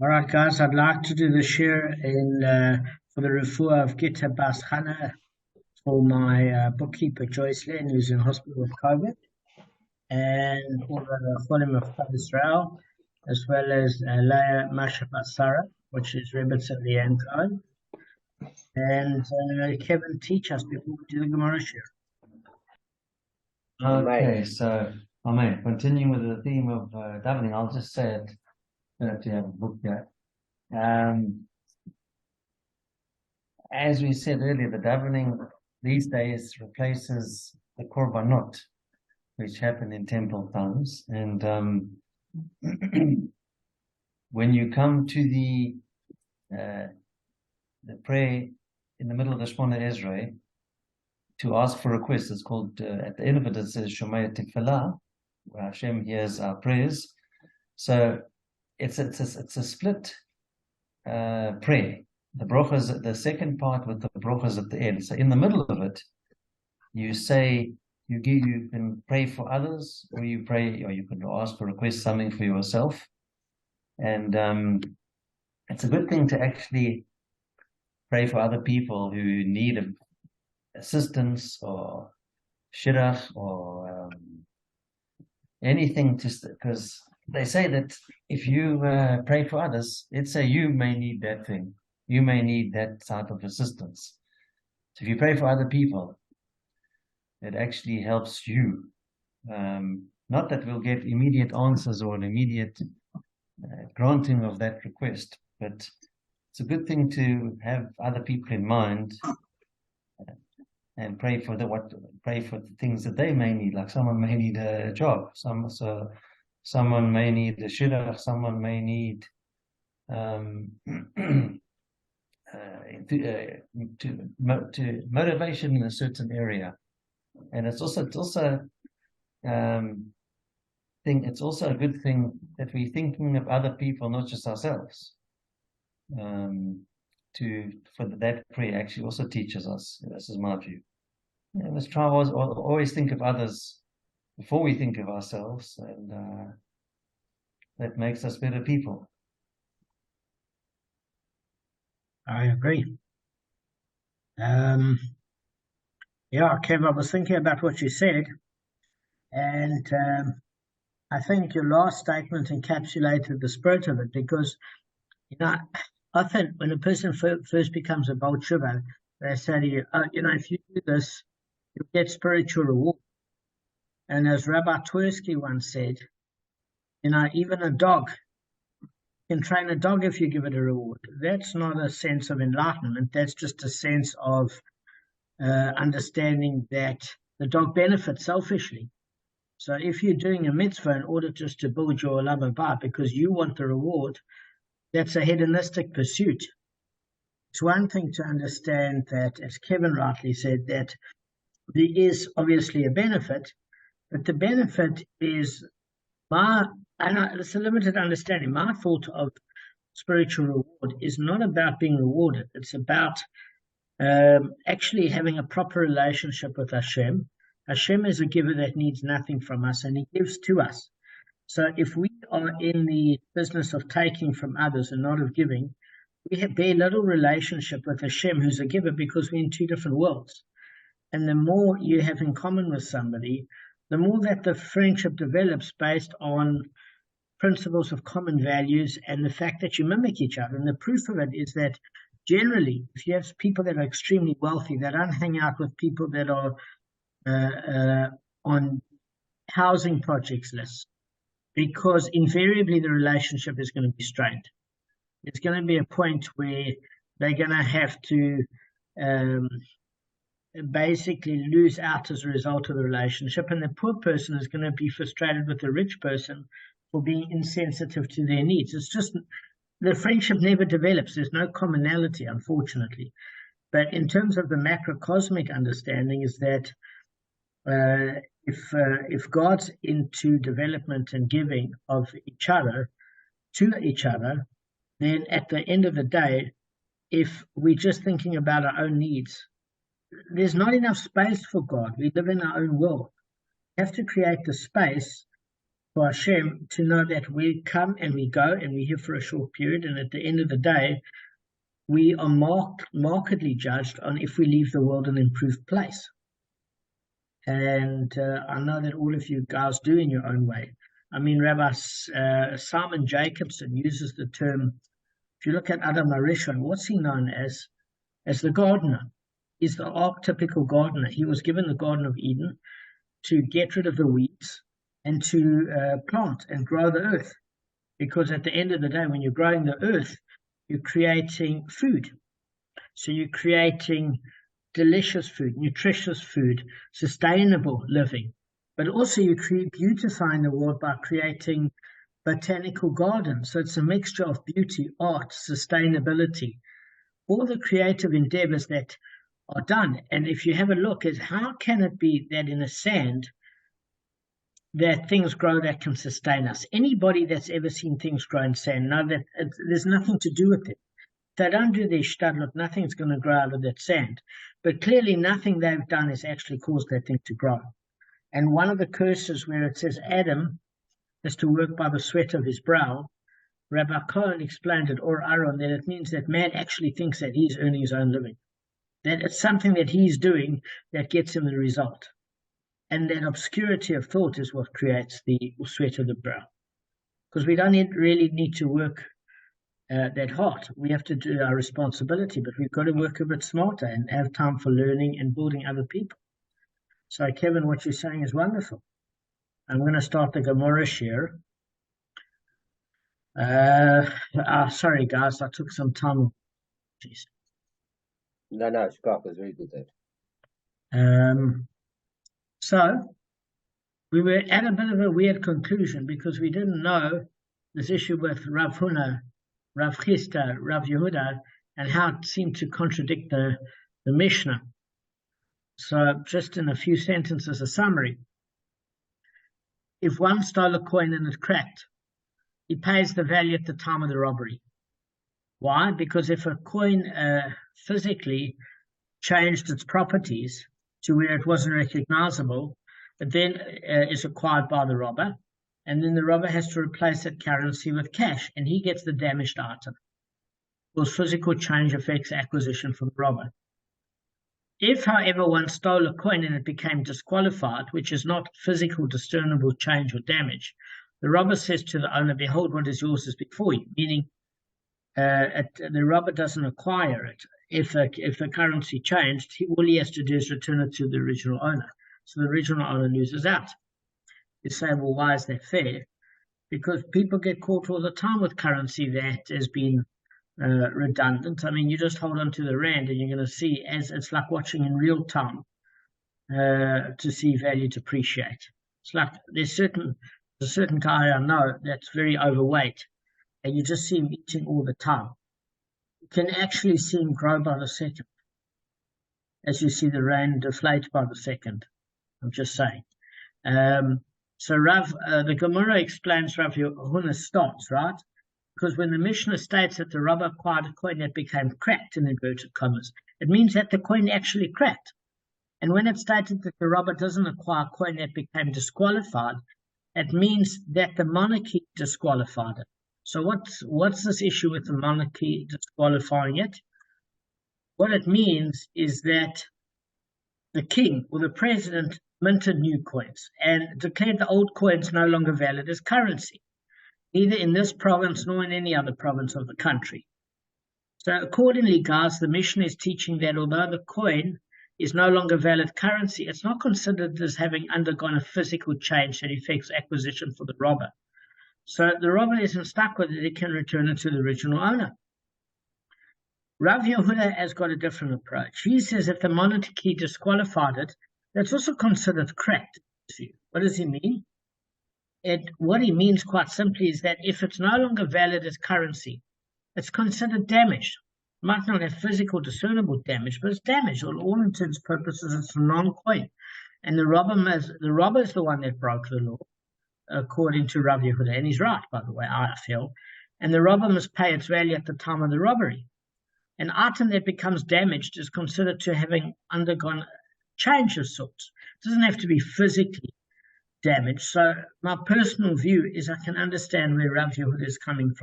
All right, guys, I'd like to do the share in for the refuah of Gita Bas Chana for my bookkeeper Joycelyn, who's in hospital with COVID, and all the Cholim of Klal Israel, as well as Leah Masha Basara, which is Rebbetzin Leanne Cohen, and Kevin, teach us before we do the Gemara share. Okay, so Amen. Continuing with the theme of davening, I'll just say it. I don't have to have a book yet. As we said earlier, the davening these days replaces the korbanot, which happened in temple times. And when you come to the prayer in the middle of the Shemona Esrei to ask for requests, it's called at the end of it, it says Shomaya Tefillah, where Hashem hears our prayers. So it's a split prayer. The brachas, the second part with the brachas at the end. So in the middle of it, you say you can pray for others, or you can ask or request something for yourself. And it's a good thing to actually pray for other people who need assistance or shidduch or anything, because they say that if you pray for others, let's say you may need that thing. You may need that type of assistance. So if you pray for other people, it actually helps you. Not that we'll get immediate answers or an immediate granting of that request, but it's a good thing to have other people in mind and pray for the things that they may need. Like someone may need a job, someone may need a shidduch, someone may need to motivation in a certain area. And it's also a good thing that we're thinking of other people, not just ourselves. For that prayer actually also teaches us. This is my view. Let's try always think of others before we think of ourselves, and that makes us better people. I agree. Yeah, Kev, I was thinking about what you said, and I think your last statement encapsulated the spirit of it, because, often when a person first becomes a Baal Tshuva, they say to you, if you do this, you'll get spiritual reward. And as Rabbi Twersky once said, even a dog can train a dog if you give it a reward. That's not a sense of enlightenment. That's just a sense of understanding that the dog benefits selfishly. So if you're doing a mitzvah in order just to build your olam haba because you want the reward, that's a hedonistic pursuit. It's one thing to understand that, as Kevin rightly said, that there is obviously a benefit, but the benefit is it's a limited understanding. My thought of spiritual reward is not about being rewarded. It's about actually having a proper relationship with Hashem. Hashem is a giver that needs nothing from us, and he gives to us. So if we are in the business of taking from others and not of giving, we have very little relationship with Hashem, who's a giver, because we're in two different worlds. And the more you have in common with somebody, the more that the friendship develops based on principles of common values and the fact that you mimic each other. And the proof of it is that generally, if you have people that are extremely wealthy, they don't hang out with people that are on housing projects lists, because invariably the relationship is going to be strained. There's going to be a point where they're going to have to basically lose out as a result of the relationship, and the poor person is going to be frustrated with the rich person for being insensitive to their needs. It's just the friendship never develops. There's no commonality, unfortunately. But in terms of the macrocosmic understanding, is that if God's into development and giving of each other to each other, then at the end of the day, if we're just thinking about our own needs, there's not enough space for God. We live in our own world. We have to create the space for Hashem to know that we come and we go and we're here for a short period, and at the end of the day, we are markedly judged on if we leave the world an improved place. And I know that all of you guys do in your own way. I mean, Rabbi Simon Jacobson uses the term, if you look at Adam Arishon, what's he known as the gardener? He's the archetypical gardener. He was given the Garden of Eden to get rid of the weeds and to plant and grow the earth. Because at the end of the day, when you're growing the earth, you're creating food. So you're creating delicious food, nutritious food, sustainable living. But also you're beautifying the world by creating botanical gardens. So it's a mixture of beauty, art, sustainability, all the creative endeavors that are done. And if you have a look at how can it be that in a sand that things grow that can sustain us? Anybody that's ever seen things grow in sand know that there's nothing to do with it. If they don't do their shtadlut, nothing's going to grow out of that sand. But clearly nothing they've done has actually caused that thing to grow. And one of the curses where it says Adam is to work by the sweat of his brow, Rabbi Cohen explained it, or Aaron, that it means that man actually thinks that he's earning his own living. That it's something that he's doing that gets him the result. And that obscurity of thought is what creates the sweat of the brow. Because we don't really need to work that hard. We have to do our responsibility, but we've got to work a bit smarter and have time for learning and building other people. So, Kevin, what you're saying is wonderful. I'm going to start the Gemara share. Sorry, guys, I took some time. Jeez. No, Shkach was very good there. So we were at a bit of a weird conclusion because we didn't know this issue with Rav Huna, Rav Chisda, Rav Yehuda, and how it seemed to contradict the Mishnah. So just in a few sentences, a summary. If one stole a coin and it cracked, he pays the value at the time of the robbery. Why? Because if a coin physically changed its properties to where it wasn't recognizable, it then is acquired by the robber, and then the robber has to replace that currency with cash, and he gets the damaged item. Because physical change affects acquisition for the robber. If, however, one stole a coin and it became disqualified, which is not physical discernible change or damage, the robber says to the owner, behold, what is yours is before you, meaning the robber doesn't acquire it. If the currency changed, all he has to do is return it to the original owner. So the original owner loses out. You say, well, why is that fair? Because people get caught all the time with currency that has been redundant. I mean, you just hold on to the rand and you're going to see, as it's like watching in real time to see value depreciate. It's like there's a certain guy I know that's very overweight, and you just see him eating all the time. You can actually see him grow by the second, as you see the rand deflate by the second. I'm just saying. So the Gemara explains Rav Yehuda's stance, right? Because when the Mishnah states that the robber acquired a coin that became cracked, in inverted commas, it means that the coin actually cracked. And when it's stated that the robber doesn't acquire a coin that became disqualified, it means that the monarchy disqualified it. So what's this issue with the monarchy disqualifying it? What it means is that the king or the president minted new coins and declared the old coins no longer valid as currency, neither in this province nor in any other province of the country. So accordingly, guys, the Mishnah is teaching that although the coin is no longer valid currency, it's not considered as having undergone a physical change that affects acquisition for the robber. So the robber isn't stuck with it, he can return it to the original owner. Rav Yehuda has got a different approach. He says if the monarchy disqualified it, that's also considered cracked. What does he mean? What he means quite simply is that if it's no longer valid as currency, it's considered damaged. It might not have physical discernible damage, but it's damaged. On all intents and purposes, it's a non-coin. And the robber is the one that broke the law, according to Rav Yehuda. And he's right, by the way, I feel. And the robber must pay its value at the time of the robbery. An item that becomes damaged is considered to having undergone change of sorts. It doesn't have to be physically damage. So my personal view is I can understand where Rav Yehuda is coming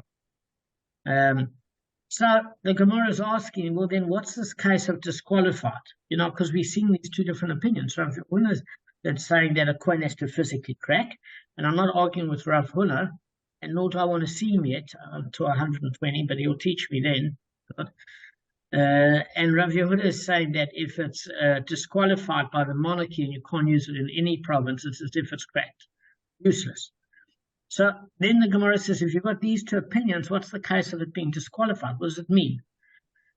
from. So the Gemara is asking, well, then what's this case of disqualified? Because we're seeing these two different opinions. Rav Yehuda is that's saying that a coin has to physically crack, and I'm not arguing with Rav Yehuda, and nor do I want to see him yet to 120, but he'll teach me then. And Rav Yehuda is saying that if it's disqualified by the monarchy and you can't use it in any province, it's as if it's cracked, useless. So then the Gemara says, if you've got these two opinions, what's the case of it being disqualified? What does it mean?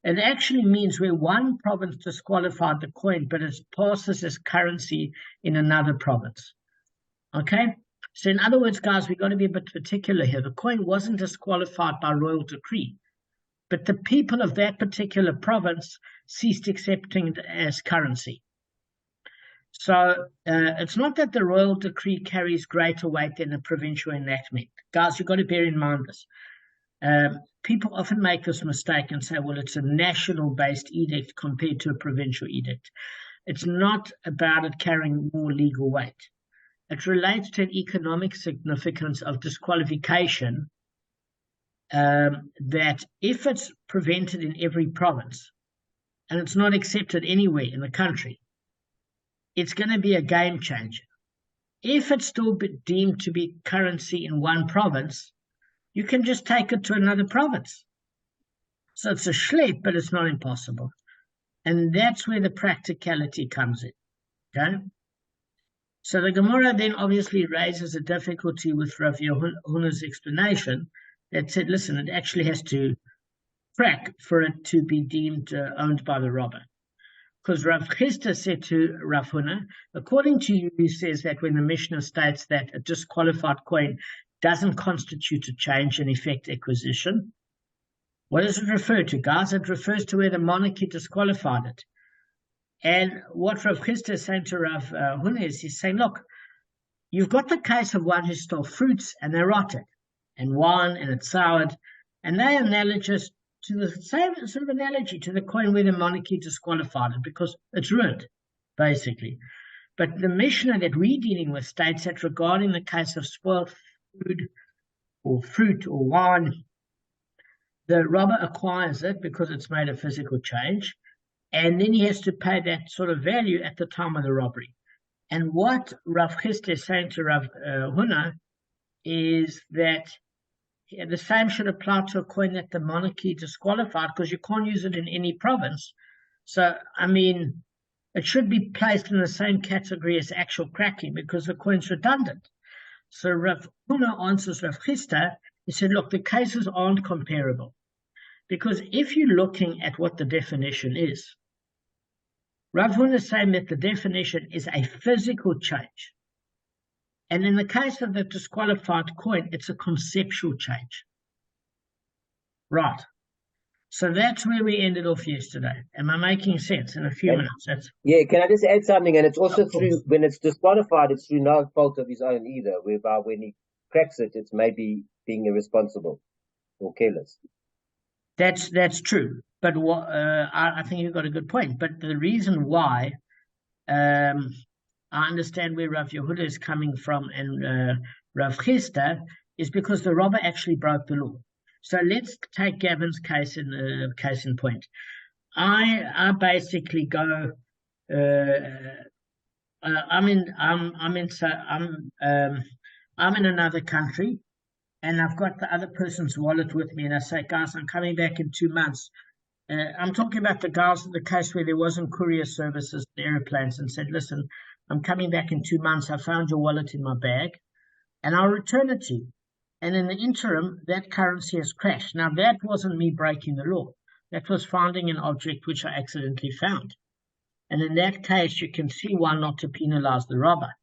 It actually means where one province disqualified the coin, but it passes as currency in another province. Okay? So in other words, guys, we've got to be a bit particular here. The coin wasn't disqualified by royal decree, but the people of that particular province ceased accepting it as currency. So it's not that the royal decree carries greater weight than a provincial enactment. Guys, you've got to bear in mind this. People often make this mistake and say, well, it's a national-based edict compared to a provincial edict. It's not about it carrying more legal weight. It relates to an economic significance of disqualification that if it's prevented in every province and it's not accepted anywhere in the country, it's going to be a game changer. If it's still deemed to be currency in one province, you can just take it to another province. So it's a schlep, but it's not impossible. And that's where the practicality comes in. Okay? So the Gemara then obviously raises a difficulty with Rav Yehuda's explanation that said, listen, it actually has to crack for it to be deemed owned by the robber. Because Rav Chisda said to Rav Yehuda, according to you, he says that when the Mishnah states that a disqualified coin doesn't constitute a change in effect acquisition, what does it refer to, guys? It refers to where the monarchy disqualified it. And what Rav Chisda is saying to Rav Yehuda is he's saying, look, you've got the case of one who stole fruits and they're rotted, and wine and it's soured, and they're analogous to the same sort of analogy to the coin where the monarchy disqualified it because it's ruined, basically. But the Mishnah that we're dealing with states that regarding the case of spoiled food or fruit or wine, the robber acquires it because it's made a physical change, and then he has to pay that sort of value at the time of the robbery. And what Rav Chisda is saying to Rav Yehuda is that the same should apply to a coin that the monarchy disqualified because you can't use it in any province. So, I mean, it should be placed in the same category as actual cracking because the coin's redundant. So Rav Yehuda answers Rav Chisda. He said, look, the cases aren't comparable because if you're looking at what the definition is, Rav Yehuda is saying that the definition is a physical change. And in the case of the disqualified coin, it's a conceptual change. Right. So that's where we ended off yesterday. Am I making sense in a few minutes? Yeah, can I just add something? And it's also true, when it's disqualified, it's through no fault of his own either, whereby when he cracks it, it's maybe being irresponsible or careless. That's true. But I think you've got a good point. But the reason why I understand where Rav Yehuda is coming from and Rav Chisda is because the robber actually broke the law. So let's take Gavin's case in point. I basically go. I'm in another country, and I've got the other person's wallet with me, and I say, guys, I'm coming back in 2 months. I'm talking about the case where there wasn't courier services, the airplanes, and said, listen, I'm coming back in 2 months. I found your wallet in my bag, and I'll return it to you. And in the interim, that currency has crashed. Now, that wasn't me breaking the law. That was finding an object which I accidentally found. And in that case, you can see why not to penalize the robber.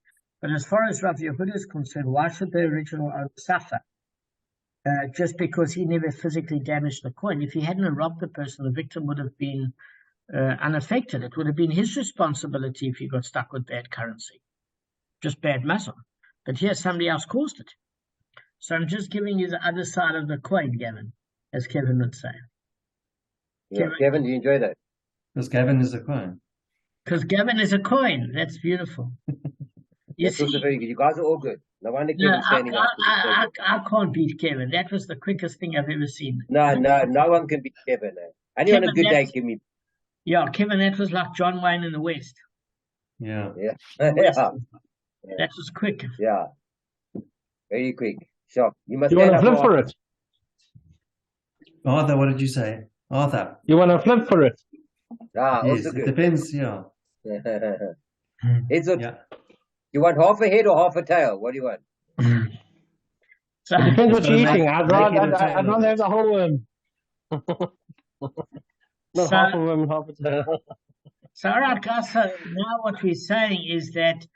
But as far as Rav Yehuda is concerned, why should the original owner suffer? Just because he never physically damaged the coin. If he hadn't robbed the person, the victim would have been unaffected. It would have been his responsibility if he got stuck with bad currency. Just bad muscle. But here, somebody else caused it. So I'm just giving you the other side of the coin, Gavin, as Kevin would say. Yeah, Gavin, do you enjoy that? Because Gavin is a coin. Because Gavin is a coin. That's beautiful. That's also very good. You guys are all good. No wonder Kevin's standing up. I can't beat Kevin. That was the quickest thing I've ever seen. No one can beat Kevin. Only on a good day give me. Yeah, Kevin, that was like John Wayne in the West. Yeah. That was quick. Yeah. Very quick. Sharp. You must. You want to flip for it? Arthur, what did you say? Arthur. You want to flip for it? Ah, Yes, also good. it depends, yeah. You want half a head or half a tail? What do you want? So, it depends what you're eating. I'd rather have the whole worm. Not half a worm, half a tail. So, all right, guys. So now what we're saying is that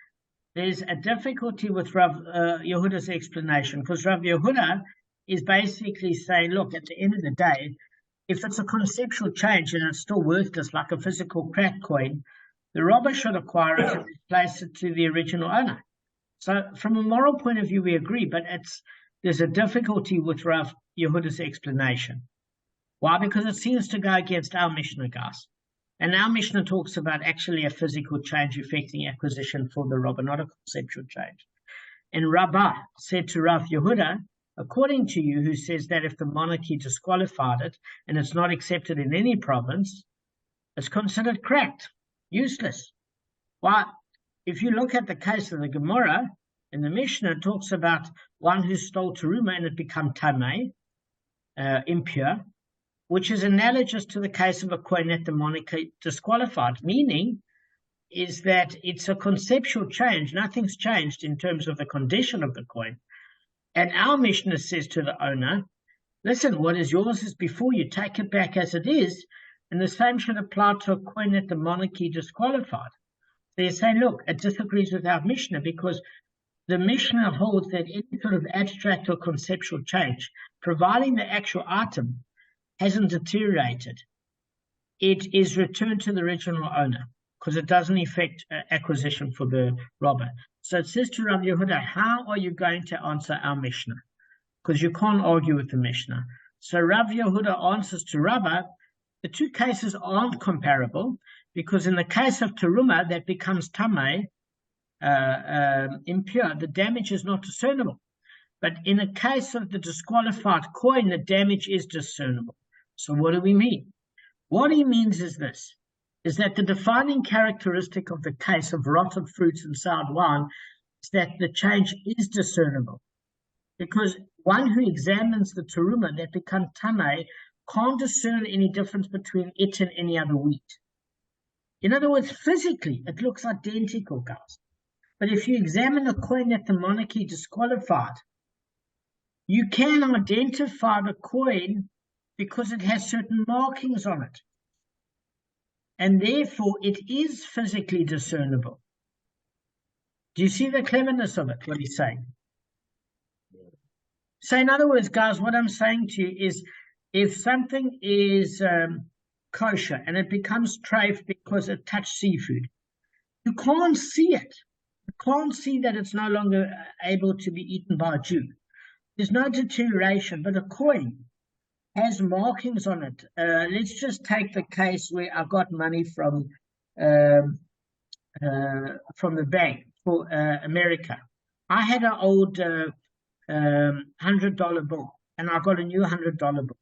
there's a difficulty with Rav Yehuda's explanation, because Rav Yehuda is basically saying, look, at the end of the day, if it's a conceptual change and it's still worthless, like a physical crack coin, the robber should acquire it and replace it to the original owner. So from a moral point of view, we agree, but there's a difficulty with Rav Yehuda's explanation. Why? Because it seems to go against our Mishnah, guys. And our Mishnah talks about actually a physical change affecting acquisition for the robber, not a conceptual change. And Rabbah said to Rav Yehuda, according to you, who says that if the monarchy disqualified it and it's not accepted in any province, it's considered cracked, useless. Why? If you look at the case of the Gemara, in the Mishnah, it talks about one who stole teruma and it became tamei, impure, which is analogous to the case of a coin that the monarchy disqualified, meaning is that it's a conceptual change. Nothing's changed in terms of the condition of the coin. And our Mishnah says to the owner, listen, what is yours is before you, take it back as it is, and the same should apply to a coin that the monarchy disqualified. They're saying, look, it disagrees with our Mishnah because the Mishnah holds that any sort of abstract or conceptual change, providing the actual item hasn't deteriorated, it is returned to the original owner because it doesn't affect acquisition for the robber. So it says to Rav Yehuda, how are you going to answer our Mishnah? Because you can't argue with the Mishnah. So Rav Yehuda answers to Rabbah, the two cases aren't comparable because in the case of teruma that becomes tamei, impure, the damage is not discernible. But in a case of the disqualified coin, the damage is discernible. So what do we mean? What he means is this, is that the defining characteristic of the case of rotten fruits and sour wine is that the change is discernible. Because one who examines the teruma that becomes tamei can't discern any difference between it and any other wheat. In other words, physically, it looks identical, guys. But if you examine the coin that the monarchy disqualified, you can identify the coin because it has certain markings on it. And therefore, it is physically discernible. Do you see the cleverness of it, what he's saying? So in other words, guys, what I'm saying to you is if something is kosher and it becomes treif because it touched seafood, you can't see it. You can't see that it's no longer able to be eaten by a Jew. There's no deterioration, but a coin has markings on it. Let's just take the case where I got money from the bank for America. I had an old $100 bill, and I got a new $100 bill.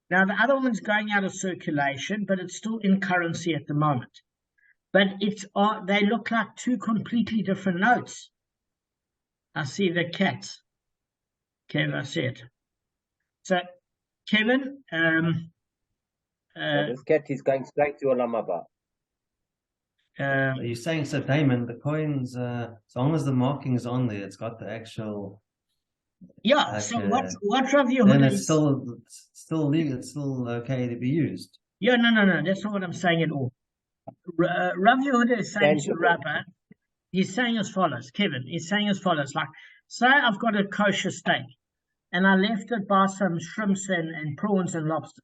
Now, the other one's going out of circulation, but it's still in currency at the moment. But they look like two completely different notes. I see the cats. Okay, I see it. So, Kevin, this cat is going straight to Olam Haba. Are you saying, so Damon, the coins, as long as the marking's on there, it's got the actual. Yeah. Like, so what Rav Yehuda? Then it's still legal. It's still okay to be used. Yeah, no. That's not what I'm saying at all. Rav Yehuda is saying to Rabbah, he's saying as follows, Kevin. He's saying as follows, like, say I've got a kosher steak, and I left it by some shrimps and prawns and lobster.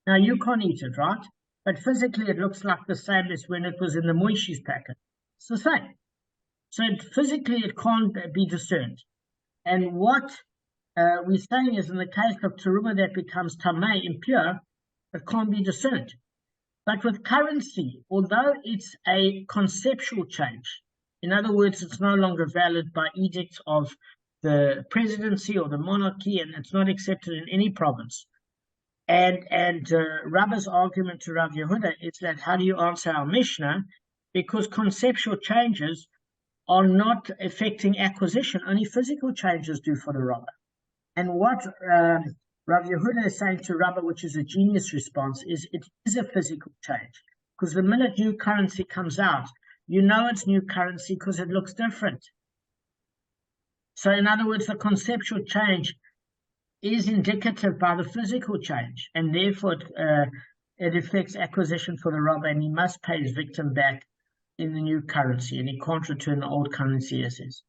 Now, you can't eat it, right? But physically, it looks like the same as when it was in the moishi's packet. It's the same. So physically, it can't be discerned. And what we're saying is in the case of teruma that becomes tamei, impure, it can't be discerned. But with currency, although it's a conceptual change, In other words, it's no longer valid by edicts of the presidency or the monarchy, and it's not accepted in any province. And Rabba's argument to Rav Yehuda is that how do you answer our Mishnah? Because conceptual changes are not affecting acquisition, only physical changes do for the Rabba. And what Rav Yehuda is saying to Rabba, which is a genius response, is it is a physical change. Because the minute new currency comes out, you know it's new currency because it looks different. So in other words, the conceptual change is indicative by the physical change, and therefore it affects acquisition for the robber, and he must pay his victim back in the new currency, and he can't return the old currency as is.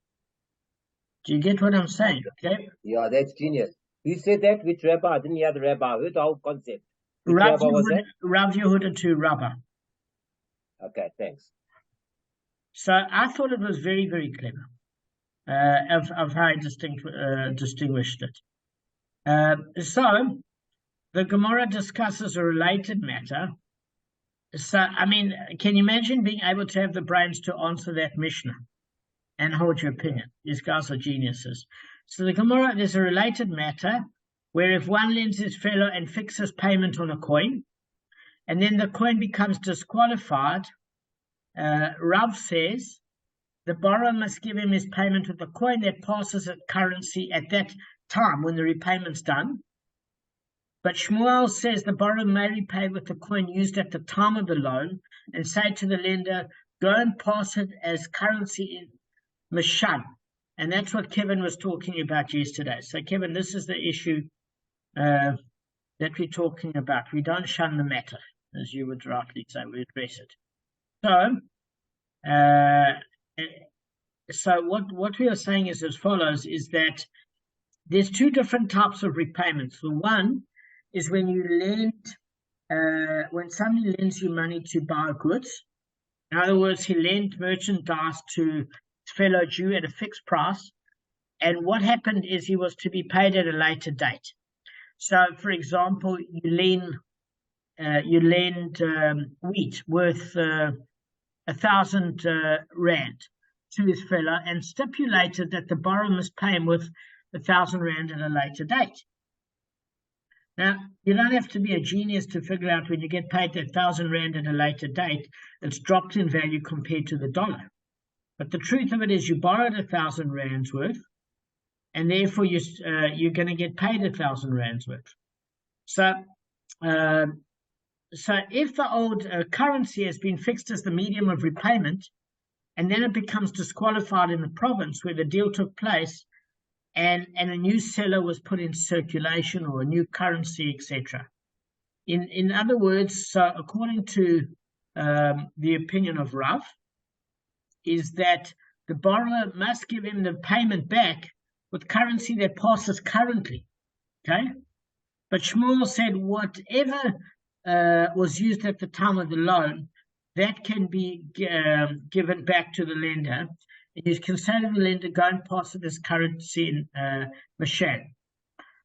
Do you get what I'm saying? Okay. Yeah, that's genius. Who said that? Which rabbi? I didn't hear the rabbi. I heard the whole concept. Which rabbi was that? Rav Yehuda to Rabba. Okay, thanks. So I thought it was very, very clever of how he distinguished it. So the Gemara discusses a related matter. So, I mean, can you imagine being able to have the brains to answer that Mishnah and hold your opinion? These guys are geniuses. So the Gemara, there's a related matter where if one lends his fellow and fixes payment on a coin, and then the coin becomes disqualified, Rav says the borrower must give him his payment with the coin that passes at currency at that time when the repayment's done. But Shmuel says the borrower may repay with the coin used at the time of the loan and say to the lender, go and pass it as currency in Mashad. And that's what Kevin was talking about yesterday. So, Kevin, this is the issue that we're talking about. We don't shun the matter, as you would rightly say. We address it. So what we are saying is as follows, is that there's two different types of repayments. The one is when you lend, when somebody lends you money to buy goods. In other words, he lent merchandise to his fellow Jew at a fixed price, and what happened is he was to be paid at a later date. So, for example, you lend wheat worth 1,000 rand to his fellow, and stipulated that the borrower must pay him with 1,000 rand at a later date. Now, you don't have to be a genius to figure out when you get paid that 1,000 rand at a later date, it's dropped in value compared to the dollar. But the truth of it is you borrowed 1,000 rands worth, and therefore you're going to get paid 1,000 rands worth. So if the old currency has been fixed as the medium of repayment, and then it becomes disqualified in the province where the deal took place, and a new seller was put in circulation or a new currency, etc. In other words, so according to the opinion of Rav, is that the borrower must give him the payment back with currency that passes currently. Okay? But Shmuel said whatever was used at the time of the loan, that can be given back to the lender. And you can say to the lender, go and pass it as currency in Mashan.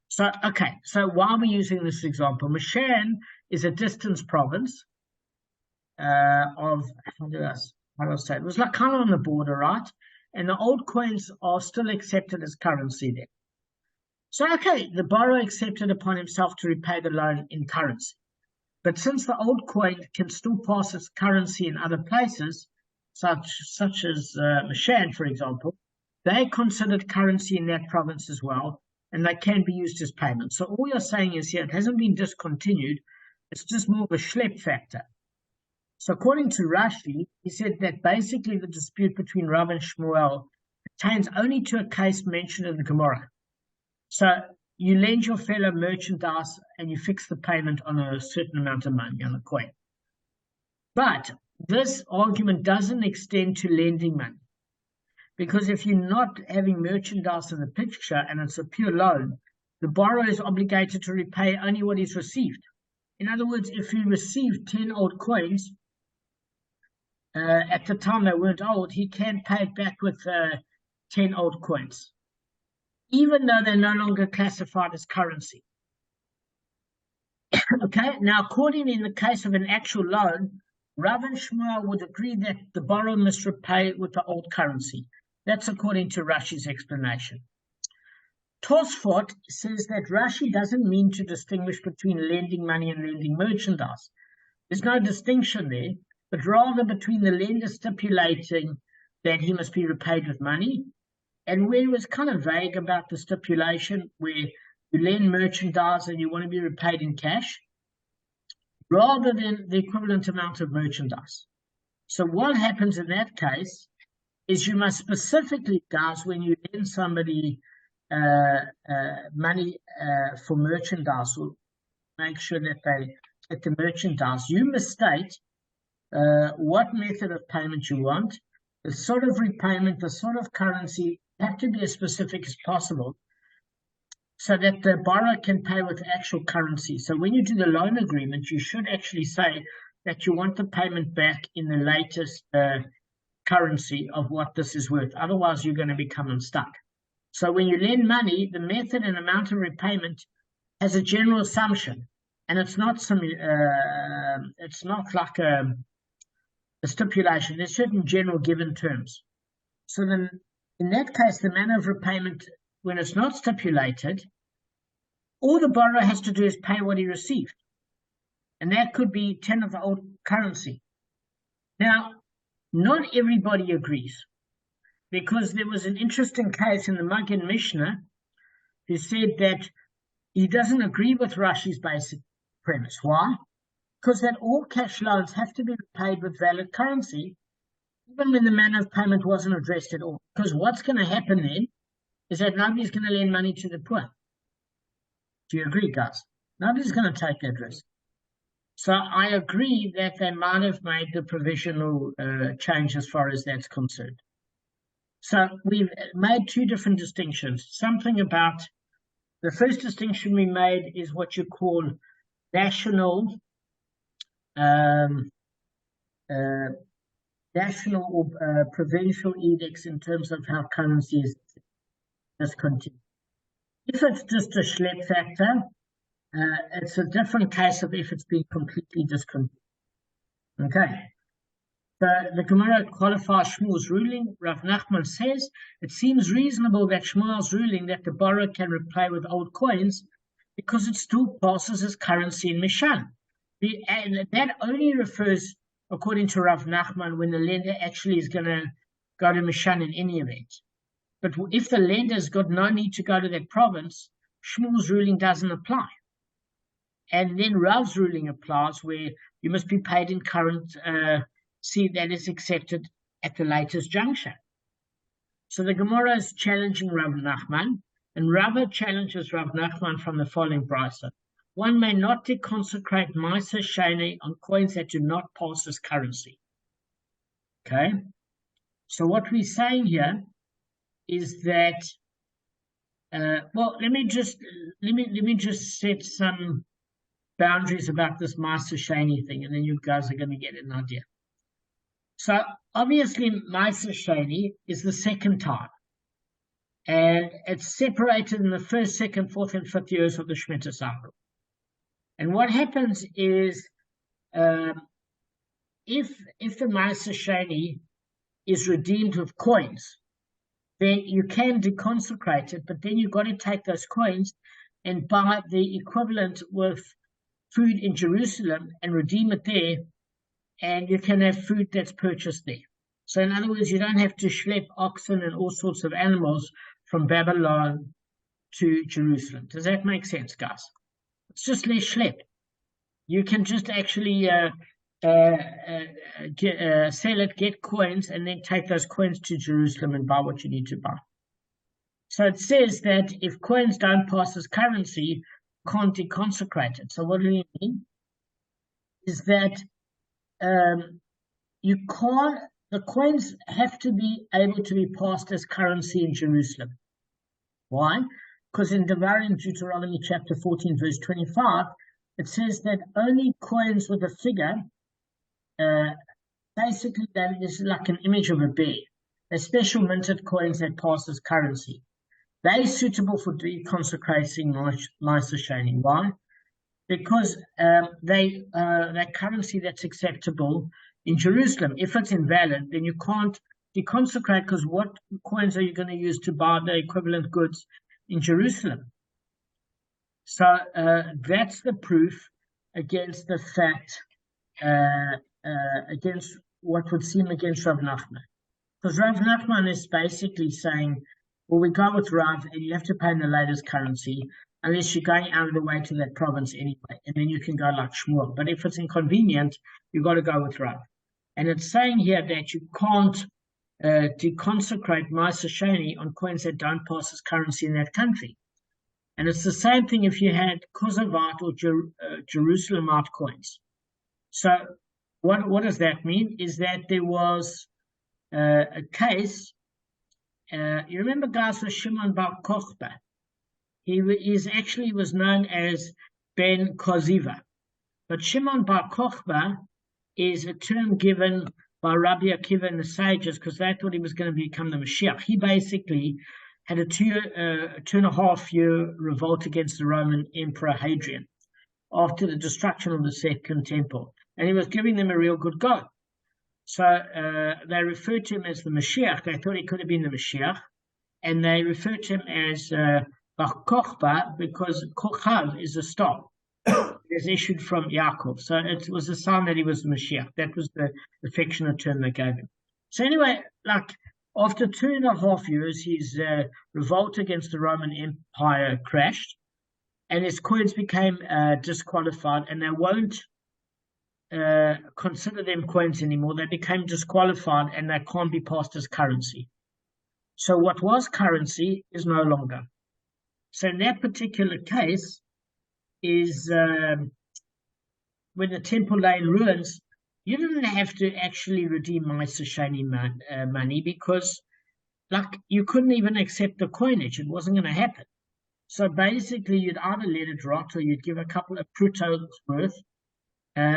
So, okay, so why are we using this example? Mashan is a distance province of, how do I say it? It was like kind of on the border, right? And the old coins are still accepted as currency there. So, okay, the borrower accepted upon himself to repay the loan in currency. But since the old coin can still pass as currency in other places, such as Mashan, for example, they considered currency in that province as well, and they can be used as payment. So all you're saying is here, it hasn't been discontinued, it's just more of a schlep factor. So according to Rashi, he said that basically the dispute between Rav and Shmuel pertains only to a case mentioned in the Gemara. So you lend your fellow merchandise and you fix the payment on a certain amount of money, on a coin. But this argument doesn't extend to lending money. Because if you're not having merchandise in the picture and it's a pure loan, the borrower is obligated to repay only what he's received. In other words, if you received 10 old coins, at the time they weren't old, he can pay it back with 10 old coins, even though they're no longer classified as currency. Okay, now according in the case of an actual loan, Rav and Shmuel would agree that the borrower must repay with the old currency. That's according to Rashi's explanation. Tosfot says that Rashi doesn't mean to distinguish between lending money and lending merchandise. There's no distinction there, but rather between the lender stipulating that he must be repaid with money, and where he was kind of vague about the stipulation where you lend merchandise and you want to be repaid in cash, rather than the equivalent amount of merchandise. So what happens in that case is you must specifically, guys, when you lend somebody money for merchandise, or make sure that they get the merchandise, you must state what method of payment you want, the sort of repayment, the sort of currency, have to be as specific as possible so that the borrower can pay with actual currency. So when you do the loan agreement, you should actually say that you want the payment back in the latest currency of what this is worth. Otherwise, you're going to become unstuck. So when you lend money, the method and amount of repayment has a general assumption, and it's not like a stipulation. There's certain general given terms. So then, in that case, the manner of repayment, when it's not stipulated, all the borrower has to do is pay what he received, and that could be 10 of the old currency. Now, not everybody agrees, because there was an interesting case in the Magen Mishnah who said that he doesn't agree with Rashi's basic premise. Why? Because that all cash loans have to be paid with valid currency, even when the manner of payment wasn't addressed at all. Because what's going to happen then is that nobody's going to lend money to the poor. Do you agree, guys? Nobody's going to take that risk. So I agree that they might have made the provisional change as far as that's concerned. So we've made two different distinctions. Something about the first distinction we made is what you call national or provincial edicts in terms of how currency is discontinued. If it's just a schlep factor, it's a different case of if it's been completely discontinued. Okay. The Gemara qualifies Shmuel's ruling. Rav Nachman says, it seems reasonable that Shmuel's ruling that the borrower can repay with old coins because it still passes as currency in Mishan. And that only refers, according to Rav Nachman, when the lender actually is going to go to Mishan in any event. But if the lender's got no need to go to that province, Shmuel's ruling doesn't apply. And then Rav's ruling applies, where you must be paid in current that is accepted at the latest juncture. So the Gemara is challenging Rav Nachman, and Rava challenges Rav Nachman from the following brisa. One may not deconsecrate Maisa Sheni on coins that do not pass as currency. Okay? So what we're saying here is that let me just set some boundaries about this Maisa Sheni thing, and then you guys are going to get an idea. So obviously Maisa Sheni is the second time, and it's separated in the first, second, fourth, and fifth years of the Shemitah cycle. And what happens is, if the Maisa Sheni is redeemed with coins, then you can deconsecrate it, but then you've got to take those coins and buy the equivalent with food in Jerusalem and redeem it there, and you can have food that's purchased there. So in other words, you don't have to schlep oxen and all sorts of animals from Babylon to Jerusalem. Does that make sense, guys? It's just less schlep. You can just actually sell it, get coins, and then take those coins to Jerusalem and buy what you need to buy. So it says that if coins don't pass as currency, you can't deconsecrate it. So what do you mean? Is that you can't, the coins have to be able to be passed as currency in Jerusalem. Why? Because in Devarim, Deuteronomy chapter 14, verse 25, it says that only coins with a figure, basically that is like an image of a bear, they're special minted coins that pass as currency. They're suitable for deconsecrating Maisa Sheni. Why? because that currency that's acceptable in Jerusalem. If it's invalid, then you can't deconsecrate, because what coins are you going to use to buy the equivalent goods in Jerusalem? So that's the proof against the fact, against what would seem against Rav Nachman. Because Rav Nachman is basically saying, well, we go with Rav, and you have to pay in the latest currency, unless you're going out of the way to that province anyway, and then you can go like Shmuel. But if it's inconvenient, you've got to go with Rav. And it's saying here that you can't deconsecrate Ma'aser Sheni on coins that don't pass as currency in that country. And it's the same thing if you had Kosovat or Jerusalemite coins. So what does that mean? Is that there was a case, you remember guys with Shimon Bar Kokhba? He was known as Ben Koziva. But Shimon Bar Kokhba is a term given by Rabbi Akiva and the sages, because they thought he was going to become the Mashiach. He basically had a 2.5 year revolt against the Roman Emperor Hadrian after the destruction of the Second Temple. And he was giving them a real good go. So they referred to him as the Mashiach. They thought he could have been the Mashiach. And they referred to him as Bar Kokhba, because Kochav is a star. It was issued from Yaakov. So it was a sign that he was the Mashiach. That was the affectionate term they gave him. So anyway, like after 2.5 years, his revolt against the Roman Empire crashed, and his coins became disqualified, and they won't consider them coins anymore. They became disqualified, and they can't be passed as currency. So what was currency is no longer. So in that particular case, is when the temple lay in ruins, you didn't have to actually redeem Ma'aser Sheni money, because like you couldn't even accept the coinage. It wasn't going to happen. So basically you'd either let it rot, or you'd give a couple of prutos worth,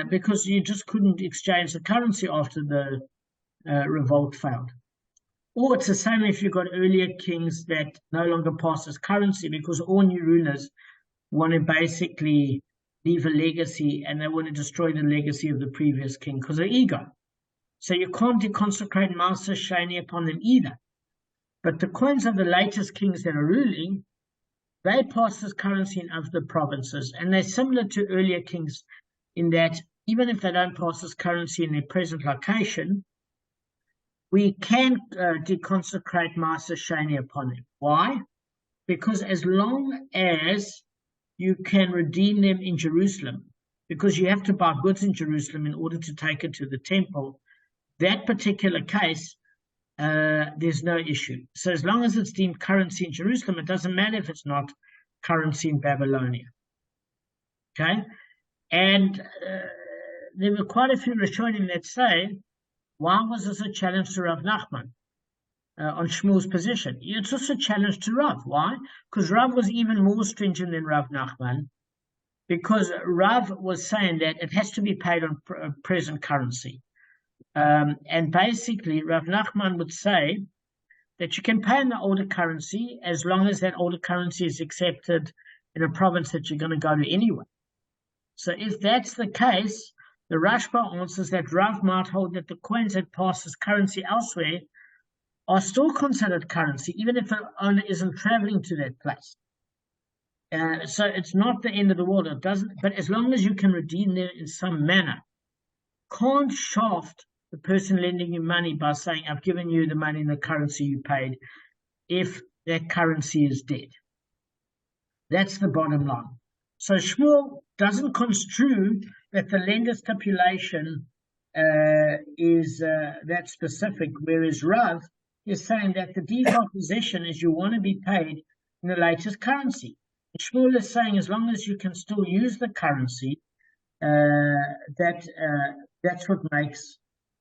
because you just couldn't exchange the currency after the revolt failed. Or it's the same if you've got earlier kings that no longer pass as currency, because all new rulers want to basically leave a legacy, and they want to destroy the legacy of the previous king because of ego. So you can't deconsecrate Ma'aser Sheni upon them either. But the coins of the latest kings that are ruling, they pass as currency in other provinces, and they're similar to earlier kings in that even if they don't pass as currency in their present location, we can deconsecrate Ma'aser Sheni upon them. Why? Because as long as you can redeem them in Jerusalem, because you have to buy goods in Jerusalem in order to take it to the temple, that particular case, there's no issue. So as long as it's deemed currency in Jerusalem, it doesn't matter if it's not currency in Babylonia. Okay? And there were quite a few Rishonim that say, why was this a challenge to Rav Nachman on Shmuel's position? It's also a challenge to Rav. Why? Because Rav was even more stringent than Rav Nachman, because Rav was saying that it has to be paid on present currency. And basically, Rav Nachman would say that you can pay in the older currency as long as that older currency is accepted in a province that you're going to go to anyway. So if that's the case, the Rashba answers that Rav might hold that the coins that pass as currency elsewhere are still considered currency, even if the owner isn't traveling to that place. So it's not the end of the world. It doesn't, but as long as you can redeem them in some manner, can't shaft the person lending you money by saying, I've given you the money in the currency you paid, if that currency is dead. That's the bottom line. So Shmuel doesn't construe that the lender stipulation is that specific, whereas Rav is saying that the default position is you want to be paid in the latest currency. And Shmuel is saying as long as you can still use the currency, that's what makes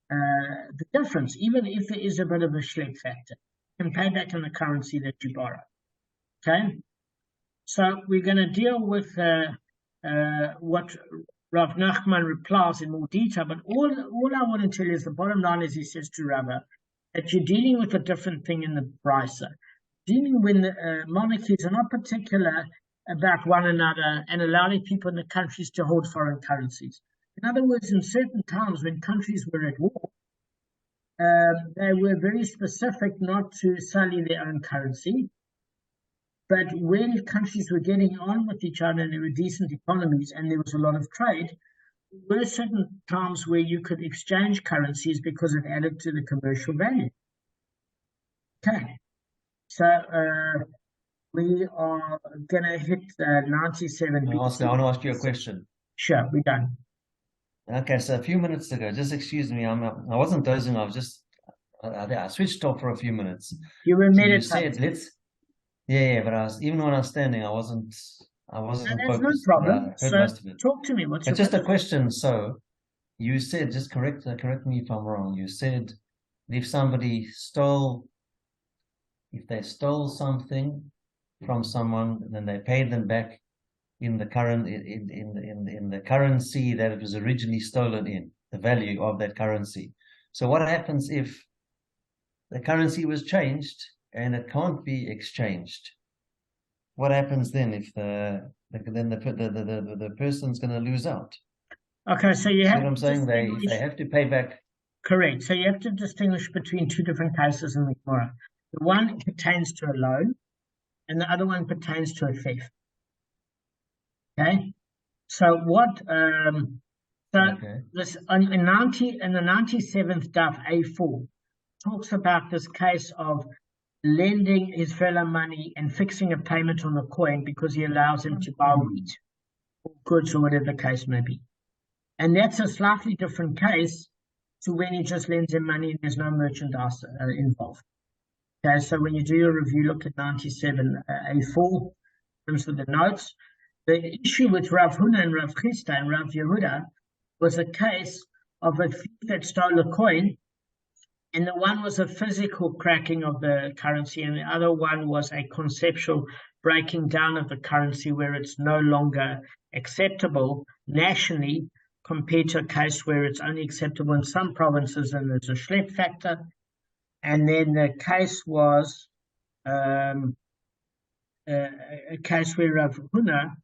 the difference, even if there is a bit of a schleck factor. You can pay back in the currency that you borrow. Okay? So we're going to deal with what Rav Nachman replies in more detail, but all I want to tell you is the bottom line is he says to Rava that you're dealing with a different thing in the Brisa. Dealing with monarchies are not particular about one another and allowing people in the countries to hold foreign currencies. In other words, in certain times when countries were at war, they were very specific not to sully their own currency. But when countries were getting on with each other and there were decent economies and there was a lot of trade, there were certain times where you could exchange currencies because it added to the commercial value. Okay, so we are going to hit 97. I want to ask you a question. Sure, we're done. Okay, so a few minutes ago, just excuse me, I wasn't dozing, I was just, I switched off for a few minutes. You were So meditating. you said, yeah, but even when I was standing, I wasn't No, that's focused. no problem. I heard So most of it. talk to me. What's But your just a question. So you said, just correct me if I'm wrong. You said if somebody if they stole something from someone, then they paid them back in the currency that it was originally stolen in, the value of that currency. So what happens if the currency was changed and it can't be exchanged? What happens then if the person's going to lose out? Okay, so you have what I'm saying, they have to pay back. Correct. So you have to distinguish between two different cases in the Gemara. The one pertains to a loan, and the other one pertains to a theft. Okay. So what? This in the 97th daf A4 talks about this case of lending his fellow money and fixing a payment on a coin because he allows him to buy wheat or goods or whatever the case may be. And that's a slightly different case to when he just lends him money and there's no merchandise involved. Okay, so when you do your review, look at 97 A4 in terms of the notes. The issue with Rav Huna and Rav Chisda and Rav Yehuda was a case of a thief that stole a coin, and the one was a physical cracking of the currency, and the other one was a conceptual breaking down of the currency where it's no longer acceptable nationally compared to a case where it's only acceptable in some provinces and there's a schlep factor. And then the case was a case where Rav Huna,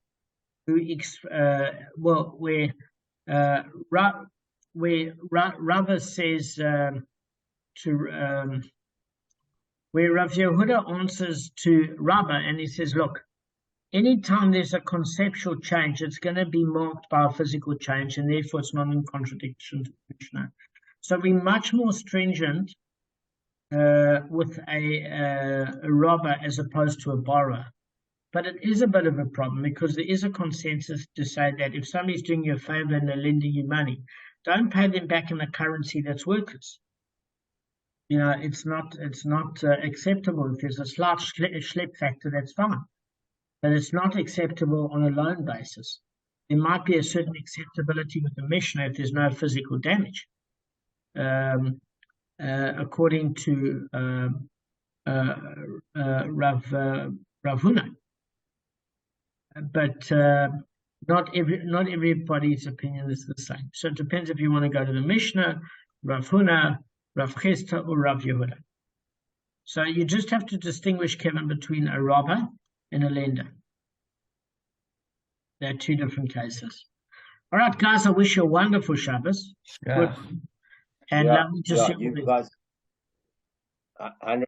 where Rava says where Rav Yehuda answers to Rava, and he says, look, anytime there's a conceptual change, it's going to be marked by a physical change, and therefore it's not in contradiction to the Mishnah. So we're much more stringent with a robber as opposed to a borrower. But it is a bit of a problem because there is a consensus to say that if somebody's doing you a favor and they're lending you money, don't pay them back in a currency that's worthless. You know, it's not acceptable. If there's a slight schlep factor, that's fine. But it's not acceptable on a loan basis. There might be a certain acceptability with the Mishnah if there's no physical damage. According to Rav Huna. But not everybody's opinion is the same. So it depends if you want to go to the Mishnah, Rav Huna, Rav Chisda, or Rav Yehuda. So you just have to distinguish, Kevin, between a robber and a lender. They're two different cases. All right, guys, I wish you a wonderful Shabbos. Yeah. And you guys 100%